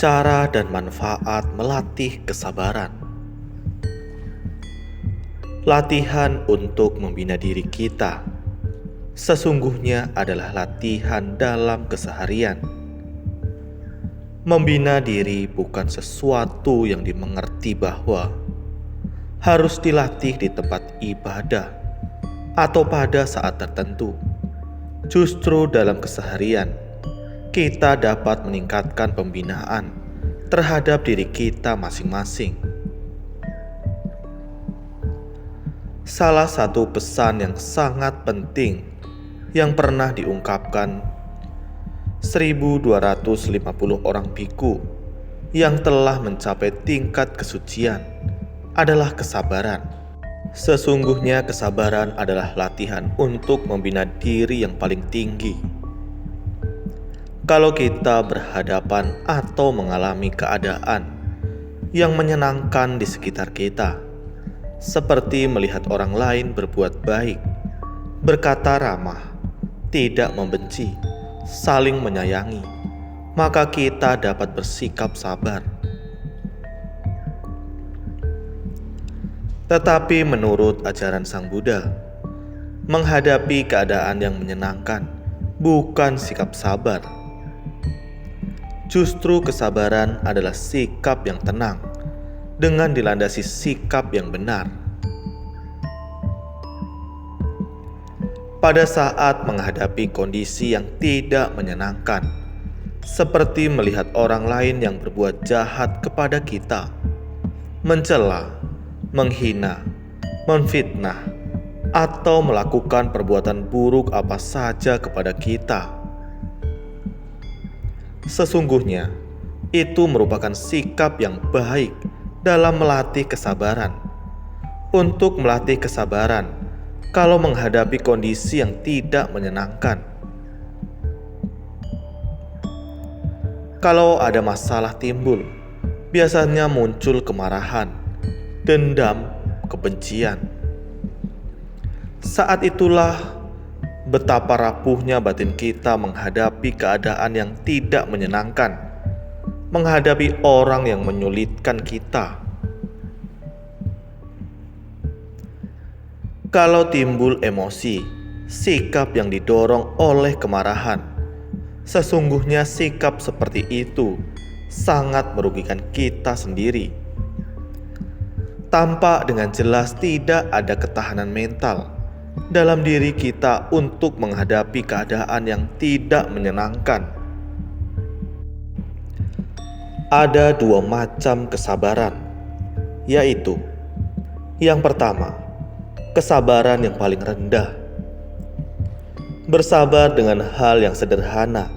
Cara dan manfaat melatih kesabaran. Latihan untuk membina diri kita sesungguhnya adalah latihan dalam keseharian. Membina diri bukan sesuatu yang dimengerti bahwa harus dilatih di tempat ibadah atau pada saat tertentu. Justru dalam keseharian, kita dapat meningkatkan pembinaan terhadap diri kita masing-masing. Salah satu pesan yang sangat penting yang pernah diungkapkan 1250 orang biku yang telah mencapai tingkat kesucian adalah kesabaran. Sesungguhnya kesabaran adalah latihan untuk membina diri yang paling tinggi. Kalau kita berhadapan atau mengalami keadaan yang menyenangkan di sekitar kita, seperti melihat orang lain berbuat baik, berkata ramah, tidak membenci, saling menyayangi, maka kita dapat bersikap sabar. Tetapi menurut ajaran Sang Buddha, menghadapi keadaan yang menyenangkan bukan sikap sabar. Justru kesabaran adalah sikap yang tenang dengan dilandasi sikap yang benar. Pada saat menghadapi kondisi yang tidak menyenangkan, seperti melihat orang lain yang berbuat jahat kepada kita, mencela, menghina, memfitnah, atau melakukan perbuatan buruk apa saja kepada kita, sesungguhnya itu merupakan sikap yang baik dalam melatih kesabaran. Untuk melatih kesabaran kalau menghadapi kondisi yang tidak menyenangkan. Kalau ada masalah timbul, biasanya muncul kemarahan, dendam, kebencian. Saat itulah betapa rapuhnya batin kita menghadapi keadaan yang tidak menyenangkan, menghadapi orang yang menyulitkan kita. Kalau timbul emosi, sikap yang didorong oleh kemarahan, sesungguhnya sikap seperti itu sangat merugikan kita sendiri. Tampak dengan jelas tidak ada ketahanan mental dalam diri kita untuk menghadapi keadaan yang tidak menyenangkan. Ada dua macam kesabaran, yaitu yang pertama, kesabaran yang paling rendah. Bersabar dengan hal yang sederhana,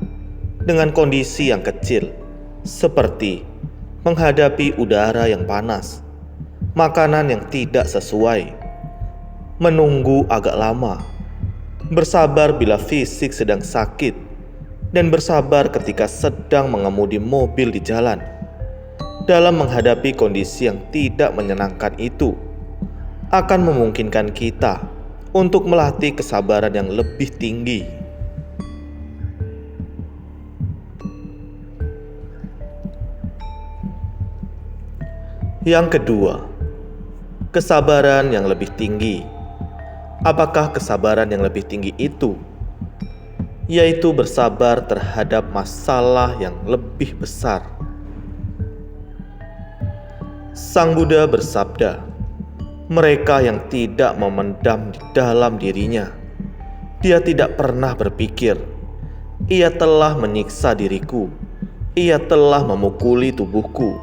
dengan kondisi yang kecil, seperti menghadapi udara yang panas, makanan yang tidak sesuai, menunggu agak lama, bersabar bila fisik sedang sakit, dan bersabar ketika sedang mengemudi mobil di jalan. Dalam menghadapi kondisi yang tidak menyenangkan itu, akan memungkinkan kita untuk melatih kesabaran yang lebih tinggi. Yang kedua, kesabaran yang lebih tinggi. Apakah kesabaran yang lebih tinggi itu? Yaitu bersabar terhadap masalah yang lebih besar. Sang Buddha bersabda, mereka yang tidak memendam di dalam dirinya, dia tidak pernah berpikir, ia telah menyiksa diriku, ia telah memukuli tubuhku,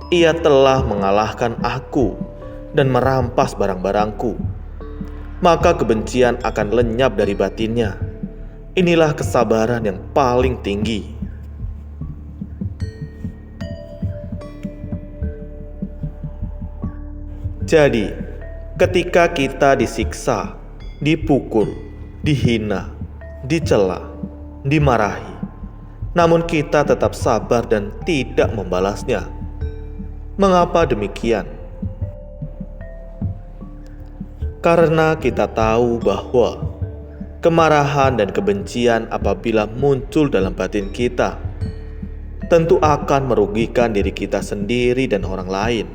ia telah mengalahkan aku dan merampas barang-barangku, maka kebencian akan lenyap dari batinnya. Inilah kesabaran yang paling tinggi. Jadi, ketika kita disiksa, dipukul, dihina, dicela, dimarahi, namun kita tetap sabar dan tidak membalasnya. Mengapa demikian? Karena kita tahu bahwa kemarahan dan kebencian apabila muncul dalam batin kita, tentu akan merugikan diri kita sendiri dan orang lain.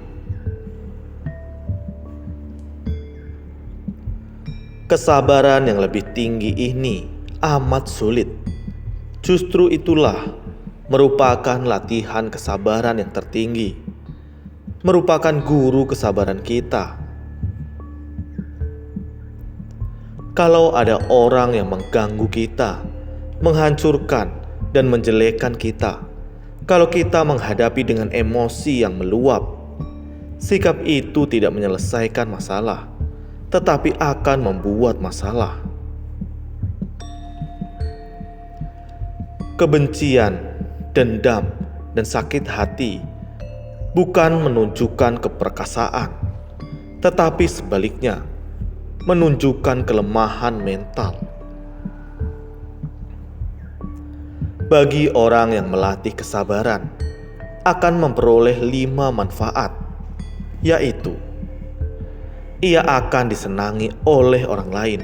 Kesabaran yang lebih tinggi ini amat sulit. Justru itulah merupakan latihan kesabaran yang tertinggi, merupakan guru kesabaran kita. Kalau ada orang yang mengganggu kita, menghancurkan dan menjelekkan kita, kalau kita menghadapi dengan emosi yang meluap, sikap itu tidak menyelesaikan masalah, tetapi akan membuat masalah. Kebencian, dendam, dan sakit hati bukan menunjukkan keperkasaan, tetapi sebaliknya menunjukkan kelemahan mental. Bagi orang yang melatih kesabaran, akan memperoleh 5 manfaat, yaitu ia akan disenangi oleh orang lain,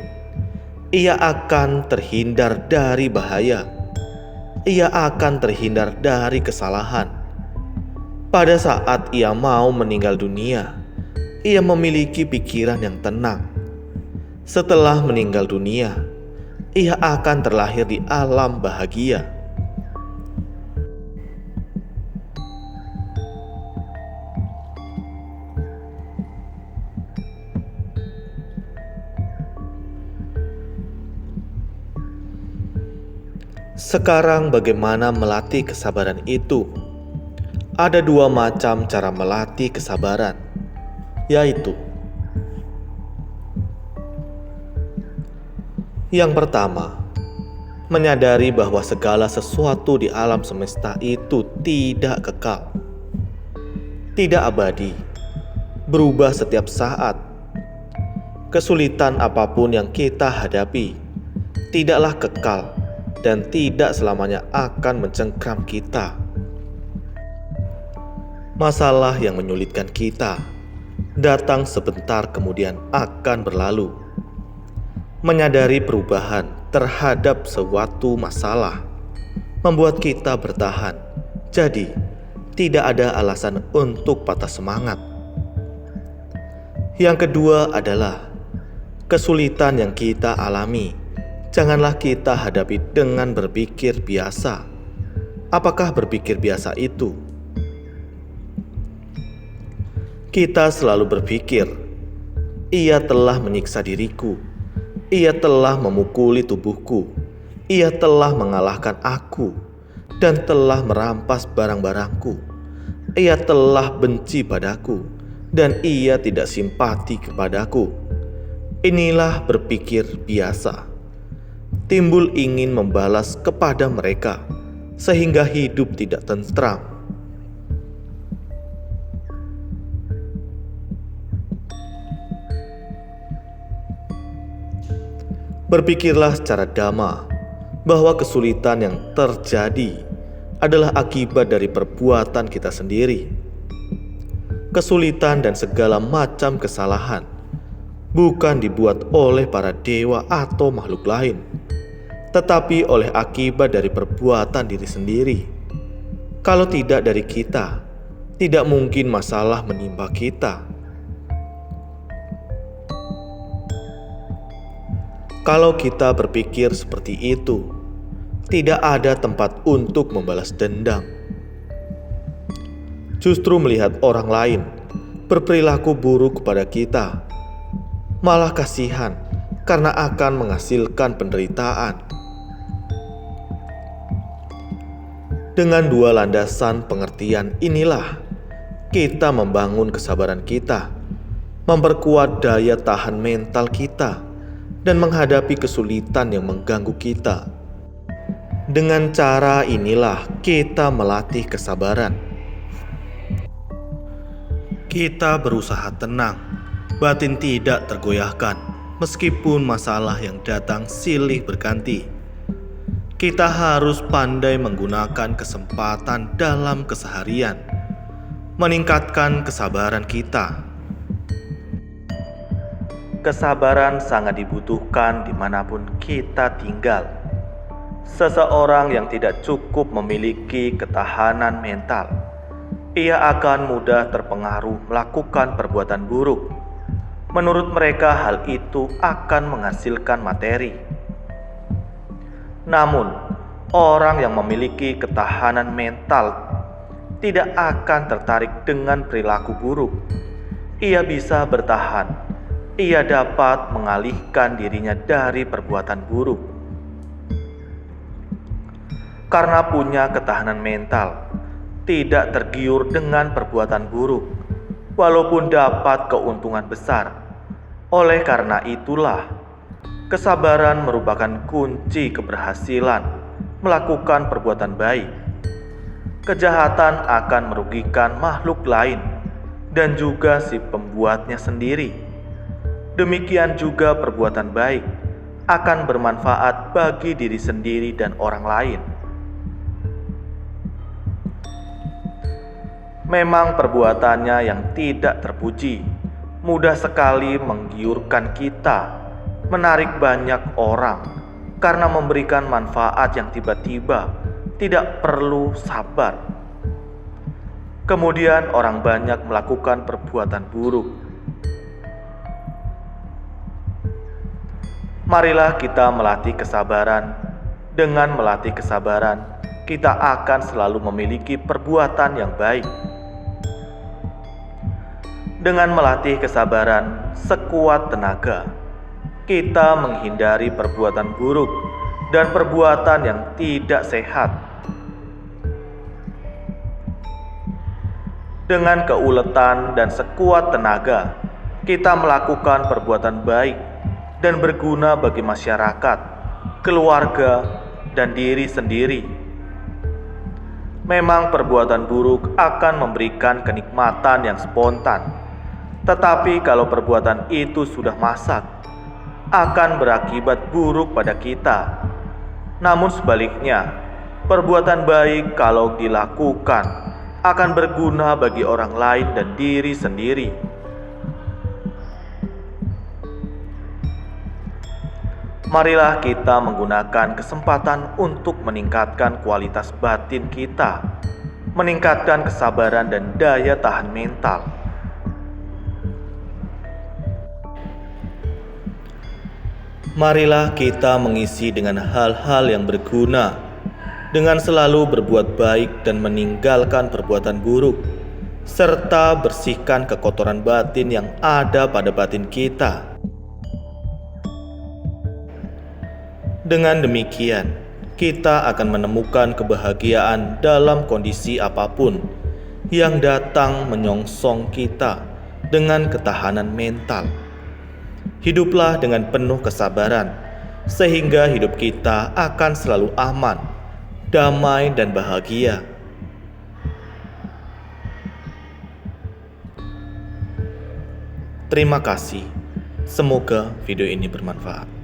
ia akan terhindar dari bahaya, ia akan terhindar dari kesalahan. Pada saat ia mau meninggal dunia, ia memiliki pikiran yang tenang. Setelah meninggal dunia, ia akan terlahir di alam bahagia. Sekarang bagaimana melatih kesabaran itu? Ada 2 macam cara melatih kesabaran, yaitu yang pertama, menyadari bahwa segala sesuatu di alam semesta itu tidak kekal, tidak abadi, berubah setiap saat. Kesulitan apapun yang kita hadapi tidaklah kekal dan tidak selamanya akan mencengkram kita. Masalah yang menyulitkan kita datang sebentar kemudian akan berlalu. Menyadari perubahan terhadap suatu masalah membuat kita bertahan. Jadi, tidak ada alasan untuk patah semangat. Yang kedua adalah kesulitan yang kita alami. Janganlah kita hadapi dengan berpikir biasa. Apakah berpikir biasa itu? Kita selalu berpikir, ia telah menyiksa diriku, ia telah memukuli tubuhku, ia telah mengalahkan aku, dan telah merampas barang-barangku. Ia telah benci padaku, dan ia tidak simpati kepadaku. Inilah berpikir biasa. Timbul ingin membalas kepada mereka, sehingga hidup tidak tentram. Berpikirlah secara dhamma bahwa kesulitan yang terjadi adalah akibat dari perbuatan kita sendiri. Kesulitan dan segala macam kesalahan bukan dibuat oleh para dewa atau makhluk lain, tetapi oleh akibat dari perbuatan diri sendiri. Kalau tidak dari kita, tidak mungkin masalah menimpa kita. Kalau kita berpikir seperti itu, tidak ada tempat untuk membalas dendam. Justru melihat orang lain berperilaku buruk kepada kita, malah kasihan karena akan menghasilkan penderitaan. Dengan 2 landasan pengertian inilah kita membangun kesabaran kita, memperkuat daya tahan mental kita, dan menghadapi kesulitan yang mengganggu kita. Dengan cara inilah kita melatih kesabaran. Kita berusaha tenang, batin tidak tergoyahkan, meskipun masalah yang datang silih berganti. Kita harus pandai menggunakan kesempatan dalam keseharian, meningkatkan kesabaran kita. Kesabaran sangat dibutuhkan dimanapun kita tinggal. Seseorang yang tidak cukup memiliki ketahanan mental, ia akan mudah terpengaruh melakukan perbuatan buruk. Menurut mereka, hal itu akan menghasilkan materi. Namun, orang yang memiliki ketahanan mental tidak akan tertarik dengan perilaku buruk. Ia bisa bertahan. Ia dapat mengalihkan dirinya dari perbuatan buruk. Karena punya ketahanan mental, tidak tergiur dengan perbuatan buruk, walaupun dapat keuntungan besar. Oleh karena itulah, kesabaran merupakan kunci keberhasilan melakukan perbuatan baik. Kejahatan akan merugikan makhluk lain dan juga si pembuatnya sendiri. Demikian juga perbuatan baik akan bermanfaat bagi diri sendiri dan orang lain. Memang perbuatannya yang tidak terpuji mudah sekali menggiurkan kita, menarik banyak orang karena memberikan manfaat yang tiba-tiba, tidak perlu sabar. Kemudian orang banyak melakukan perbuatan buruk. Marilah kita melatih kesabaran. Dengan melatih kesabaran, kita akan selalu memiliki perbuatan yang baik. Dengan melatih kesabaran sekuat tenaga, kita menghindari perbuatan buruk dan perbuatan yang tidak sehat. Dengan keuletan dan sekuat tenaga, kita melakukan perbuatan baik dan berguna bagi masyarakat, keluarga, dan diri sendiri. Memang perbuatan buruk akan memberikan kenikmatan yang spontan. Tetapi kalau perbuatan itu sudah masak, akan berakibat buruk pada kita. Namun sebaliknya, perbuatan baik kalau dilakukan akan berguna bagi orang lain dan diri sendiri. Marilah kita menggunakan kesempatan untuk meningkatkan kualitas batin kita, meningkatkan kesabaran dan daya tahan mental. Marilah kita mengisi dengan hal-hal yang berguna, dengan selalu berbuat baik dan meninggalkan perbuatan buruk, serta bersihkan kekotoran batin yang ada pada batin kita. Dengan demikian, kita akan menemukan kebahagiaan dalam kondisi apapun yang datang menyongsong kita dengan ketahanan mental. Hiduplah dengan penuh kesabaran, sehingga hidup kita akan selalu aman, damai, dan bahagia. Terima kasih. Semoga video ini bermanfaat.